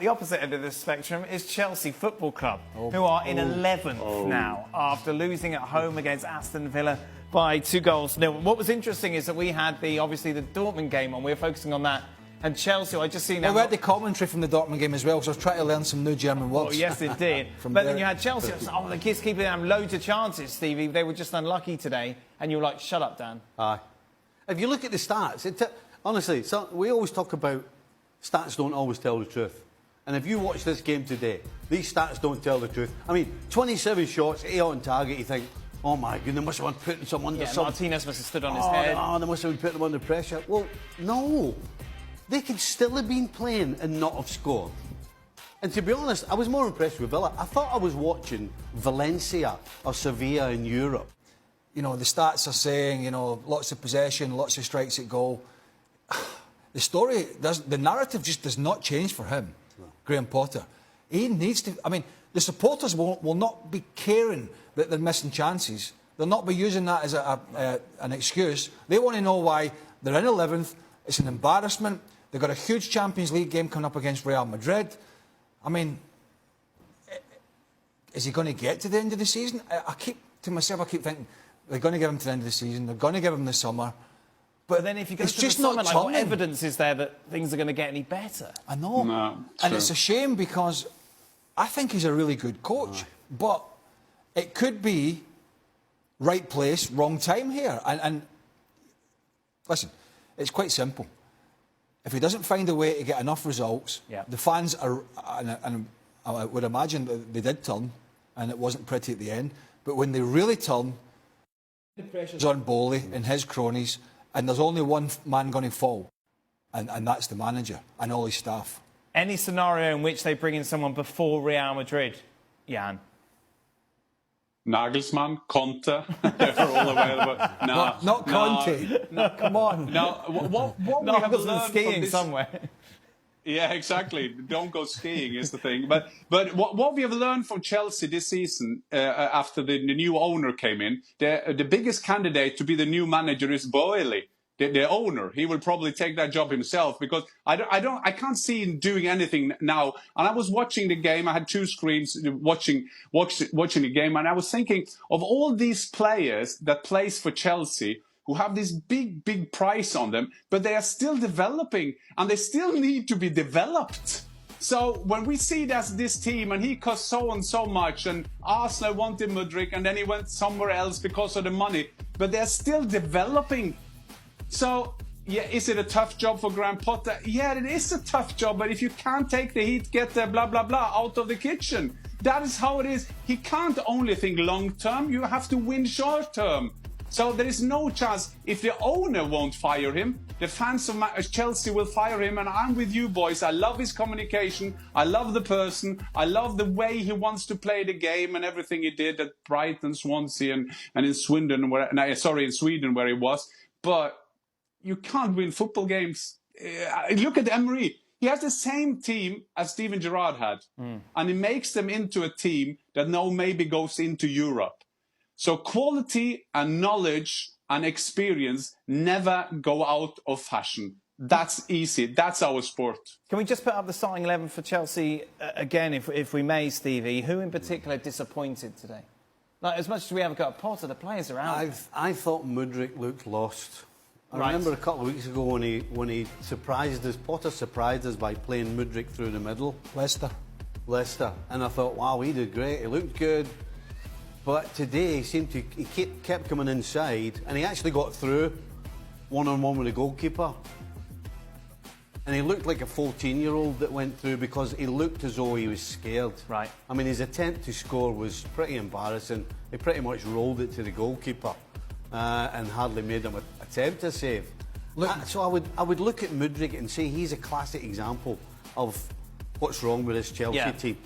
The opposite end of the spectrum is Chelsea Football Club, who are in 11th now after losing at home against Aston Villa by 2-0. What was interesting is that we had obviously the Dortmund game on. We were focusing on that. And Chelsea, I just seen... Well, we had the commentary from the Dortmund game as well, so I was trying to learn some new German words. Oh, yes, it did. But then you had Chelsea. The kids keeping them loads of chances, Stevie. They were just unlucky today. And you were like, shut up, Dan. Aye. If you look at the stats, honestly, we always talk about stats don't always tell the truth. And if you watch this game today, these stats don't tell the truth. I mean, 27 shots, 8 on target, you think, oh my goodness, they must have been putting some under some... Martinez must have stood on his head. Oh, they must have been putting them under pressure. Well, no. They could still have been playing and not have scored. And to be honest, I was more impressed with Villa. I thought I was watching Valencia or Sevilla in Europe. You know, the stats are saying, you know, lots of possession, lots of strikes at goal. The narrative just does not change for him, Graham Potter. He needs to... I mean, the supporters will not be caring that they're missing chances. They'll not be using that as an excuse. They want to know why they're in 11th. It's an embarrassment. They've got a huge Champions League game coming up against Real Madrid. I mean, is he going to get to the end of the season? I keep thinking, they're going to give him to the end of the season. They're going to give him the summer. But then if you go to the summer, like, what evidence is there that things are going to get any better? I know. No, and it's a shame because I think he's a really good coach. But it could be right place, wrong time here. And listen, it's quite simple. If he doesn't find a way to get enough results, the fans are, and I would imagine that they did turn, and it wasn't pretty at the end, but when they really turn, the pressure's on Bowley and his cronies, and there's only one man going to fall, and that's the manager and all his staff. Any scenario in which they bring in someone before Real Madrid, Jan? Nagelsmann, Conte, they're all available. No, not Conte. No, come on. No, what we have learned skiing from this... somewhere. Yeah, exactly. Don't go skiing is the thing. But what we have learned from Chelsea this season, after the new owner came in, the biggest candidate to be the new manager is Boehly. The owner, he will probably take that job himself because I can't see him doing anything now. And I was watching the game. I had two screens watching the game, and I was thinking of all these players that plays for Chelsea who have this big price on them, but they are still developing and they still need to be developed. So when we see this team, and he cost so and so much, and Arsenal wanted Mudryk, and then he went somewhere else because of the money, but they're still developing. So, yeah, is it a tough job for Graham Potter? Yeah, it is a tough job, but if you can't take the heat, get the blah, blah, blah out of the kitchen. That is how it is. He can't only think long-term, you have to win short-term. So there is no chance. If the owner won't fire him, the fans of Chelsea will fire him, and I'm with you, boys. I love his communication. I love the person. I love the way he wants to play the game and everything he did at Brighton, Swansea, and in Swindon, in Sweden where he was. But you can't win football games. Look at Emery. He has the same team as Steven Gerrard had. And he makes them into a team that now maybe goes into Europe. So quality and knowledge and experience never go out of fashion. That's easy. That's our sport. Can we just put up the starting 11 for Chelsea again, if we may, Stevie? Who in particular disappointed today? Like, as much as we have got Potter, the players are out. I thought Mudryk looked lost. I remember a couple of weeks ago when he surprised us. Potter surprised us by playing Mudryk through the middle. Leicester. And I thought, wow, he did great. He looked good. But today he kept coming inside, and he actually got through one-on-one with the goalkeeper. And he looked like a 14-year-old that went through because he looked as though he was scared. Right. I mean, his attempt to score was pretty embarrassing. He pretty much rolled it to the goalkeeper and hardly made him attempt a save. So I would look at Mudryk and say he's a classic example of what's wrong with this Chelsea team.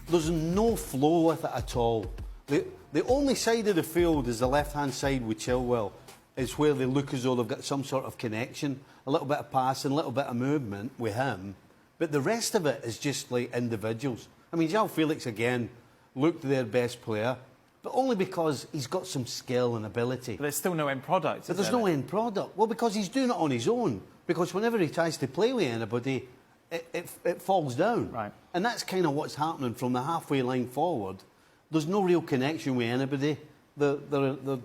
There's no flow with it at all. The only side of the field is the left-hand side with Chilwell. It's where they look as though they've got some sort of connection, a little bit of passing, a little bit of movement with him. But the rest of it is just like individuals. I mean, João Felix, again, looked their best player, but only because he's got some skill and ability. But there's still no end product, But there's no end product. Well, because he's doing it on his own. Because whenever he tries to play with anybody, it falls down. Right. And that's kind of what's happening from the halfway line forward. There's no real connection with anybody. The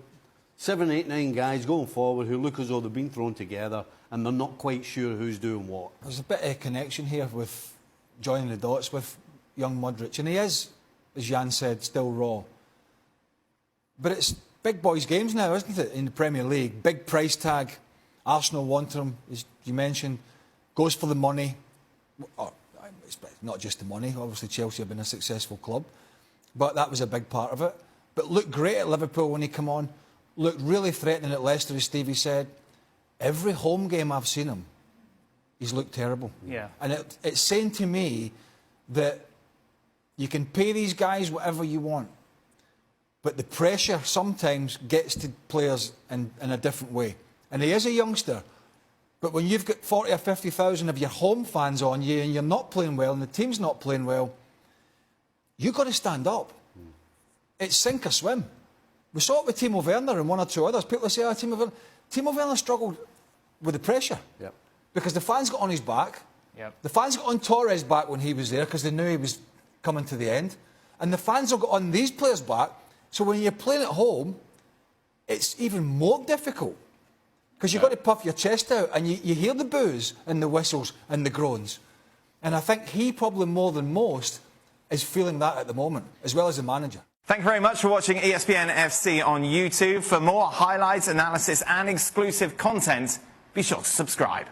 7, 8, 9 guys going forward who look as though they've been thrown together and they're not quite sure who's doing what. There's a bit of connection here with joining the dots with young Mudryk, and he is, as Jan said, still raw. But it's big boys' games now, isn't it, in the Premier League? Big price tag. Arsenal want him, as you mentioned. Goes for the money. It's not just the money. Obviously, Chelsea have been a successful club. But that was a big part of it. But looked great at Liverpool when he came on. Looked really threatening at Leicester, as Stevie said. Every home game I've seen him, he's looked terrible. Yeah. And it's saying to me that you can pay these guys whatever you want, but the pressure sometimes gets to players in a different way. And he is a youngster, but when you've got 40 or 50,000 of your home fans on you and you're not playing well and the team's not playing well, you've got to stand up. It's sink or swim. We saw it with Timo Werner and one or two others. People say, Timo Werner struggled with the pressure. Yep. Because the fans got on his back. Yep. The fans got on Torres' back when he was there because they knew he was coming to the end. And the fans will get on these players' back. So when you're playing at home, it's even more difficult. Because you've got to puff your chest out and you hear the boos and the whistles and the groans. And I think he probably more than most is feeling that at the moment, as well as the manager. Thank you very much for watching ESPN FC on YouTube. For more highlights, analysis and exclusive content, be sure to subscribe.